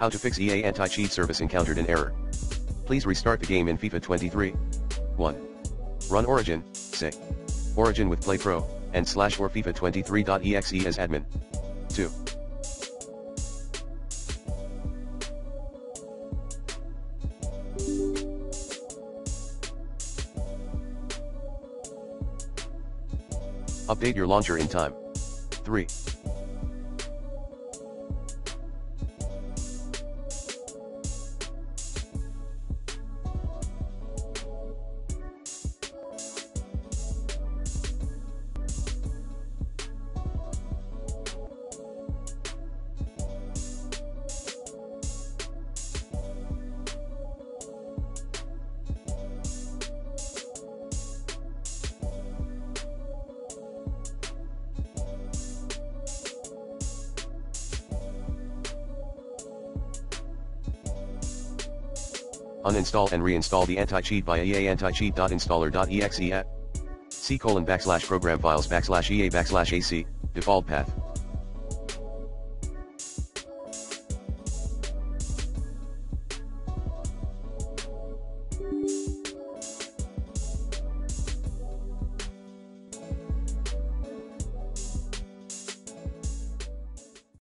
How to fix EA anti-cheat service encountered an error. Please restart the game in FIFA 23. 1. Run Origin, say Origin with Play Pro, and /or FIFA23.exe as admin. 2. Update your launcher in time. 3. Uninstall and reinstall the anti-cheat via eaanticheat.installer.exe app. C:\program files /ea /ac, default path.